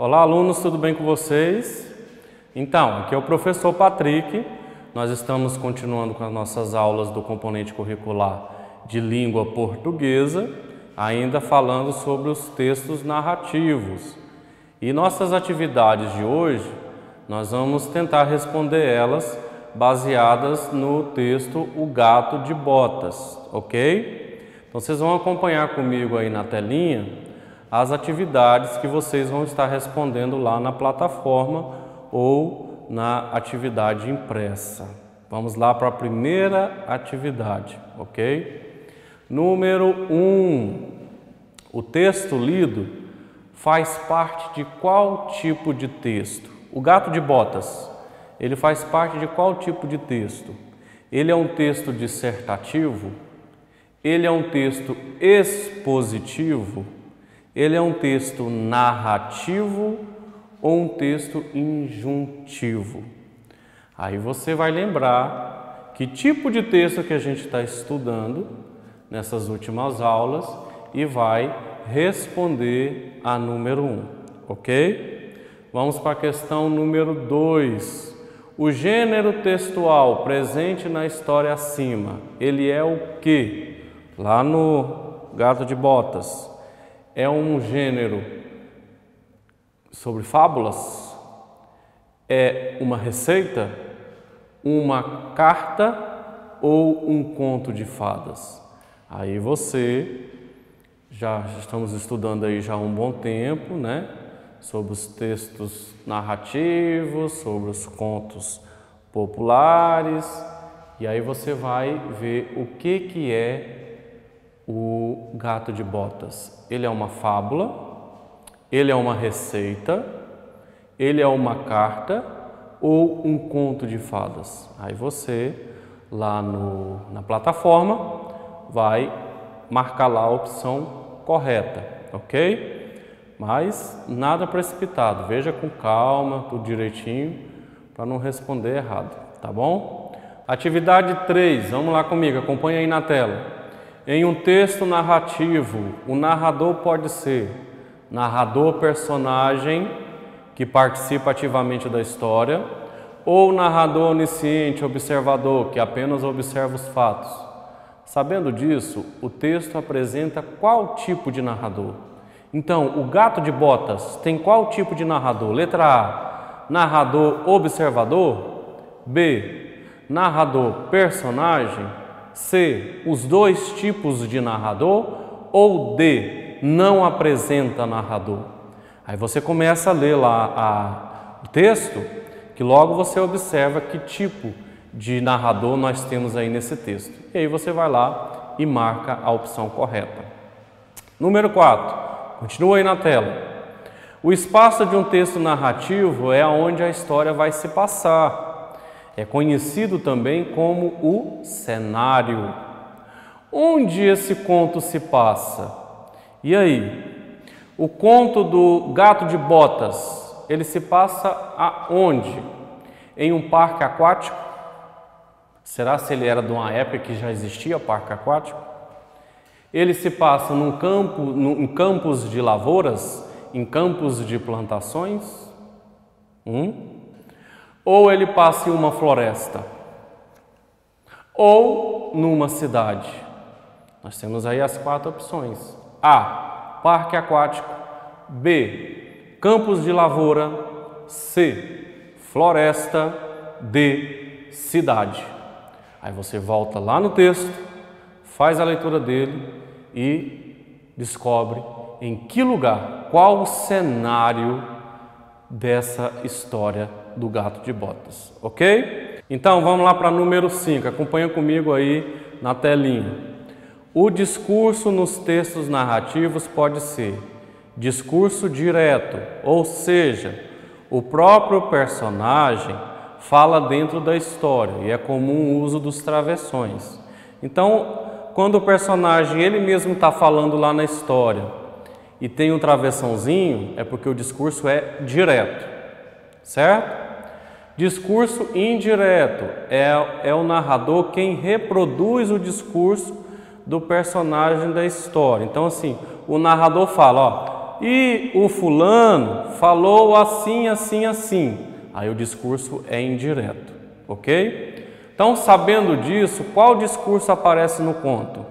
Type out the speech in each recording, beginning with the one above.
Olá, alunos, tudo bem com vocês? Então, aqui é o professor Patrick. Nós estamos continuando com as nossas aulas do componente curricular de língua portuguesa, ainda falando sobre os textos narrativos. E nossas atividades de hoje, nós vamos tentar responder elas baseadas no texto O Gato de Botas, ok? Então, vocês vão acompanhar comigo aí na telinha as atividades que vocês vão estar respondendo lá na plataforma ou na atividade impressa. Vamos lá para a primeira atividade, ok? Número 1. O texto lido faz parte de qual tipo de texto? O Gato de Botas, ele faz parte de qual tipo de texto? Ele é um texto dissertativo? Ele é um texto expositivo? Ele é um texto narrativo ou um texto injuntivo? Aí você vai lembrar que tipo de texto que a gente está estudando nessas últimas aulas e vai responder a número 1, ok? Vamos para a questão número 2. O gênero textual presente na história acima, ele é o quê? Lá no Gato de Botas. É um gênero sobre fábulas? É uma receita? Uma carta ou um conto de fadas? Aí você, já estamos estudando aí já há um bom tempo, né? Sobre os textos narrativos, sobre os contos populares. E aí você vai ver o que é o Gato de Botas. Ele é uma fábula, ele é uma receita, ele é uma carta ou um conto de fadas? Aí você, lá na plataforma, vai marcar lá a opção correta, ok? Mas nada precipitado, veja com calma, tudo direitinho, para não responder errado, tá bom? Atividade 3, vamos lá comigo, acompanha aí na tela. Em um texto narrativo, o narrador pode ser narrador personagem que participa ativamente da história ou narrador onisciente, observador, que apenas observa os fatos. Sabendo disso, o texto apresenta qual tipo de narrador? Então, o Gato de Botas tem qual tipo de narrador? Letra A, narrador observador. B, narrador personagem. C, os dois tipos de narrador, ou D, não apresenta narrador. Aí você começa a ler lá o texto, que logo você observa que tipo de narrador nós temos aí nesse texto. E aí você vai lá e marca a opção correta. Número 4, continua aí na tela. O espaço de um texto narrativo é onde a história vai se passar. É conhecido também como o cenário. Onde esse conto se passa? E aí? O conto do Gato de Botas, ele se passa aonde? Em um parque aquático? Será se ele era de uma época que já existia parque aquático? Ele se passa num campo, em campos de lavouras? Em campos de plantações? Ou ele passa em uma floresta, ou numa cidade. Nós temos aí as 4 opções. A, parque aquático. B, campos de lavoura. C, floresta. D, cidade. Aí você volta lá no texto, faz a leitura dele e descobre em que lugar, qual o cenário dessa história do Gato de Botas, ok? Então vamos lá para número 5, acompanha comigo aí na telinha. O discurso nos textos narrativos pode ser discurso direto, ou seja, o próprio personagem fala dentro da história e é comum o uso dos travessões. Então, quando o personagem ele mesmo está falando lá na história e tem um travessãozinho, é porque o discurso é direto, certo? Discurso indireto é o narrador quem reproduz o discurso do personagem da história. Então, assim, o narrador fala, ó, e o fulano falou assim, assim, assim. Aí o discurso é indireto, ok? Então, sabendo disso, qual discurso aparece no conto?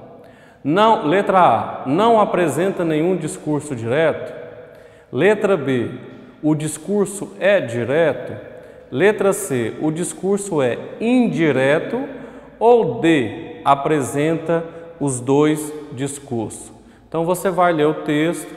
Não, letra A, não apresenta nenhum discurso direto. Letra B, o discurso é direto. Letra C, o discurso é indireto. Ou D, apresenta os dois discursos. Então você vai ler o texto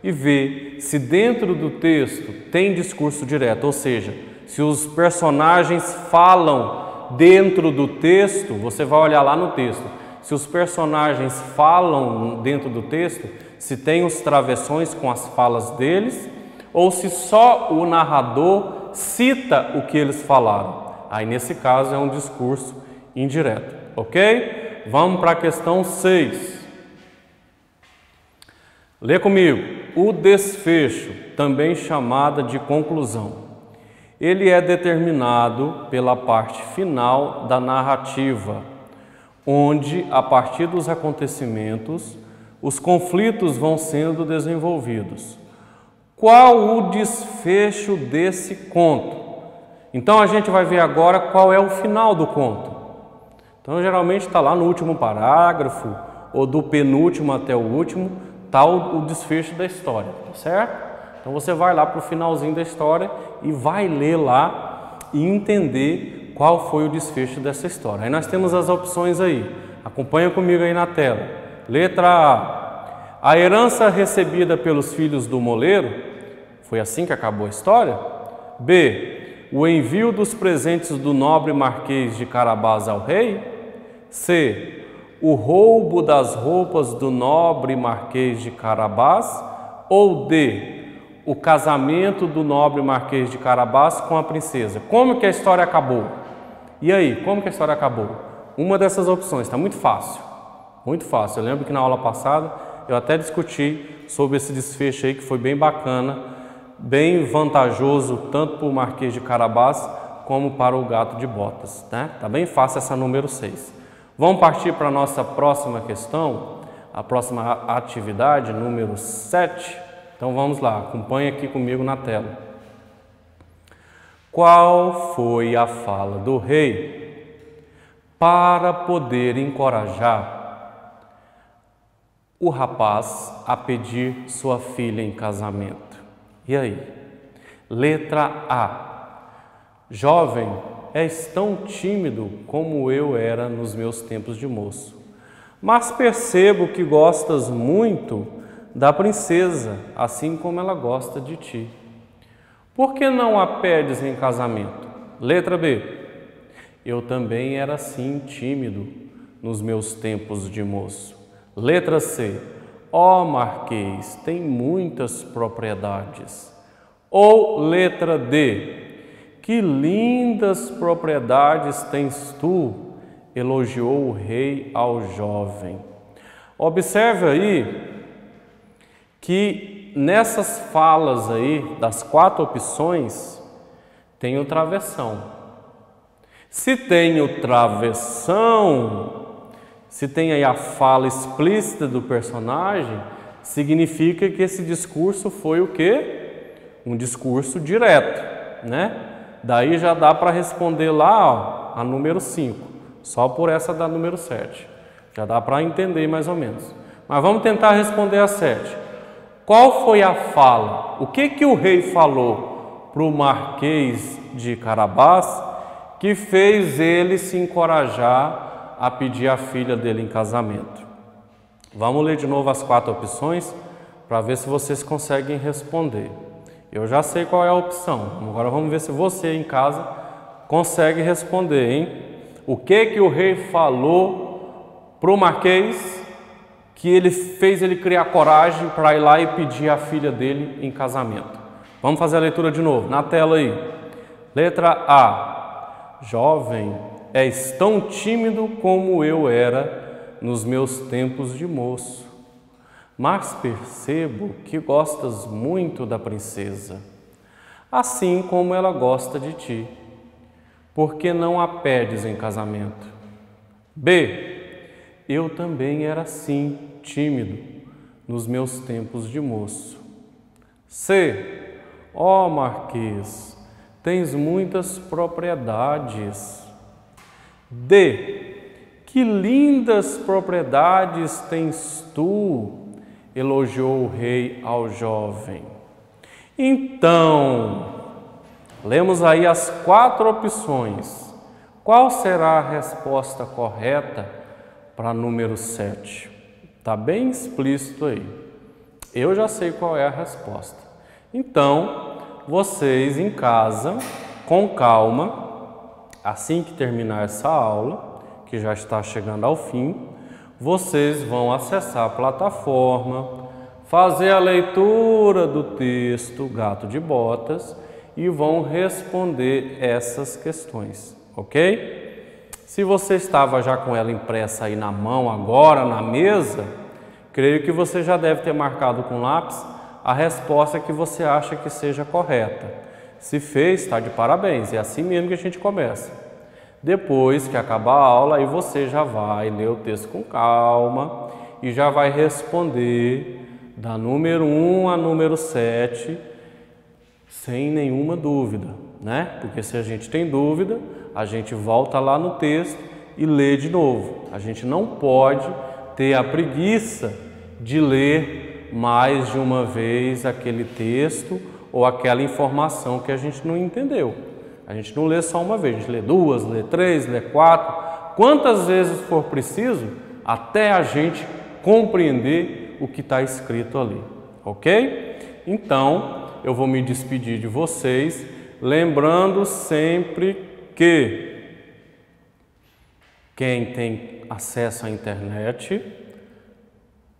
e ver se dentro do texto tem discurso direto, ou seja, se os personagens falam dentro do texto, você vai olhar lá no texto. Se os personagens falam dentro do texto, se tem os travessões com as falas deles, ou se só o narrador cita o que eles falaram. Aí nesse caso é um discurso indireto, ok? Vamos para a questão 6. Lê comigo. O desfecho, também chamada de conclusão. Ele é determinado pela parte final da narrativa, onde, a partir dos acontecimentos, os conflitos vão sendo desenvolvidos. Qual o desfecho desse conto? Então, a gente vai ver agora qual é o final do conto. Então, geralmente está lá no último parágrafo, ou do penúltimo até o último, está o desfecho da história, tá certo? Então, você vai lá para o finalzinho da história e vai ler lá e entender qual foi o desfecho dessa história. Aí nós temos as opções aí. Acompanha comigo aí na tela. Letra A. A herança recebida pelos filhos do moleiro. Foi assim que acabou a história? B. O envio dos presentes do nobre marquês de Carabás ao rei. C. O roubo das roupas do nobre marquês de Carabás. Ou D. O casamento do nobre marquês de Carabás com a princesa. Como que a história acabou? E aí, como que a história acabou? Uma dessas opções, está muito fácil. Muito fácil. Eu lembro que na aula passada eu até discuti sobre esse desfecho aí que foi bem bacana, bem vantajoso tanto para o Marquês de Carabás como para o Gato de Botas, né? Tá bem fácil essa número 6. Vamos partir para a nossa próxima questão, a próxima atividade, número 7. Então vamos lá, acompanhe aqui comigo na tela. Qual foi a fala do rei para poder encorajar o rapaz a pedir sua filha em casamento? E aí? Letra A. Jovem, és tão tímido como eu era nos meus tempos de moço, mas percebo que gostas muito da princesa, assim como ela gosta de ti. Por que não a pedes em casamento? Letra B. Eu também era assim tímido nos meus tempos de moço. Letra C. Ó Marquês, tem muitas propriedades. Ou letra D. Que lindas propriedades tens tu, elogiou o rei ao jovem. Observe aí que nessas falas aí, das 4 opções, tem o travessão. Se tem o travessão, se tem aí a fala explícita do personagem, significa que esse discurso foi o quê? Um discurso direto, né? Daí já dá para responder lá, ó, a número 5, só por essa da número 7. Já dá para entender mais ou menos. Mas vamos tentar responder a 7. Qual foi a fala? O que o rei falou para o Marquês de Carabás que fez ele se encorajar a pedir a filha dele em casamento? Vamos ler de novo as 4 opções para ver se vocês conseguem responder. Eu já sei qual é a opção. Agora vamos ver se você em casa consegue responder, hein? O que o rei falou para o Marquês que ele fez ele criar coragem para ir lá e pedir a filha dele em casamento? Vamos fazer a leitura de novo, na tela aí. Letra A. Jovem, és tão tímido como eu era nos meus tempos de moço, mas percebo que gostas muito da princesa, assim como ela gosta de ti. Por que não a pedes em casamento? B. Eu também era assim, tímido, nos meus tempos de moço, C. Ó Marquês, tens muitas propriedades. D. Que lindas propriedades tens tu, elogiou o rei ao jovem. Então, lemos aí as 4 opções. Qual será a resposta correta para número 7? Está bem explícito aí. Eu já sei qual é a resposta. Então, vocês em casa, com calma, assim que terminar essa aula, que já está chegando ao fim, vocês vão acessar a plataforma, fazer a leitura do texto Gato de Botas e vão responder essas questões, ok? Se você estava já com ela impressa aí na mão, agora na mesa, creio que você já deve ter marcado com lápis a resposta que você acha que seja correta. Se fez, está de parabéns, é assim mesmo que a gente começa. Depois que acabar a aula, aí você já vai ler o texto com calma e já vai responder da número 1 a número 7 sem nenhuma dúvida, né? Porque se a gente tem dúvida, a gente volta lá no texto e lê de novo. A gente não pode ter a preguiça de ler mais de uma vez aquele texto ou aquela informação que a gente não entendeu. A gente não lê só uma vez, a gente lê 2, lê 3, lê 4, quantas vezes for preciso, até a gente compreender o que está escrito ali, ok? Então, eu vou me despedir de vocês, lembrando sempre que quem tem acesso à internet,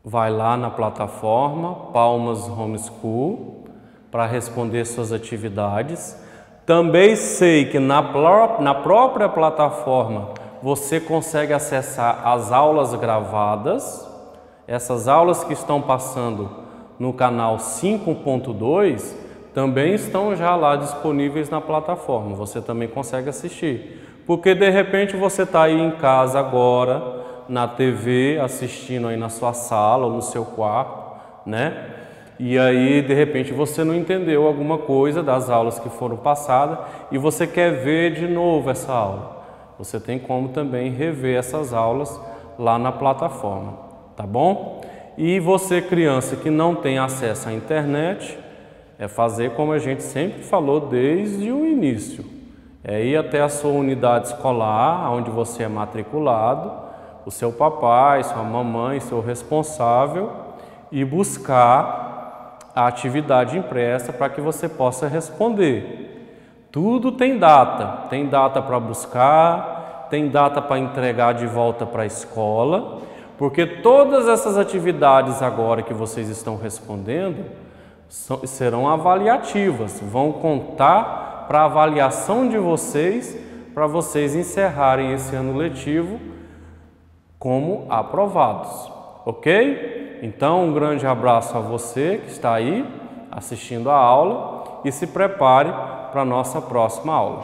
vai lá na plataforma Palmas Homeschool para responder suas atividades. Também sei que na própria plataforma você consegue acessar as aulas gravadas. Essas aulas que estão passando no canal 5.2 também estão já lá disponíveis na plataforma. Você também consegue assistir. Porque de repente você está aí em casa agora, na TV, assistindo aí na sua sala ou no seu quarto, né? E aí, de repente, você não entendeu alguma coisa das aulas que foram passadas e você quer ver de novo essa aula. Você tem como também rever essas aulas lá na plataforma, tá bom? E você, criança que não tem acesso à internet, é fazer como a gente sempre falou desde o início. É ir até a sua unidade escolar, onde você é matriculado, o seu papai, sua mamãe, seu responsável, e buscar a atividade impressa para que você possa responder. Tudo tem data para buscar, tem data para entregar de volta para a escola, porque todas essas atividades agora que vocês estão respondendo serão avaliativas, vão contar para a avaliação de vocês, para vocês encerrarem esse ano letivo como aprovados, ok? Então, um grande abraço a você que está aí assistindo a aula e se prepare para a nossa próxima aula.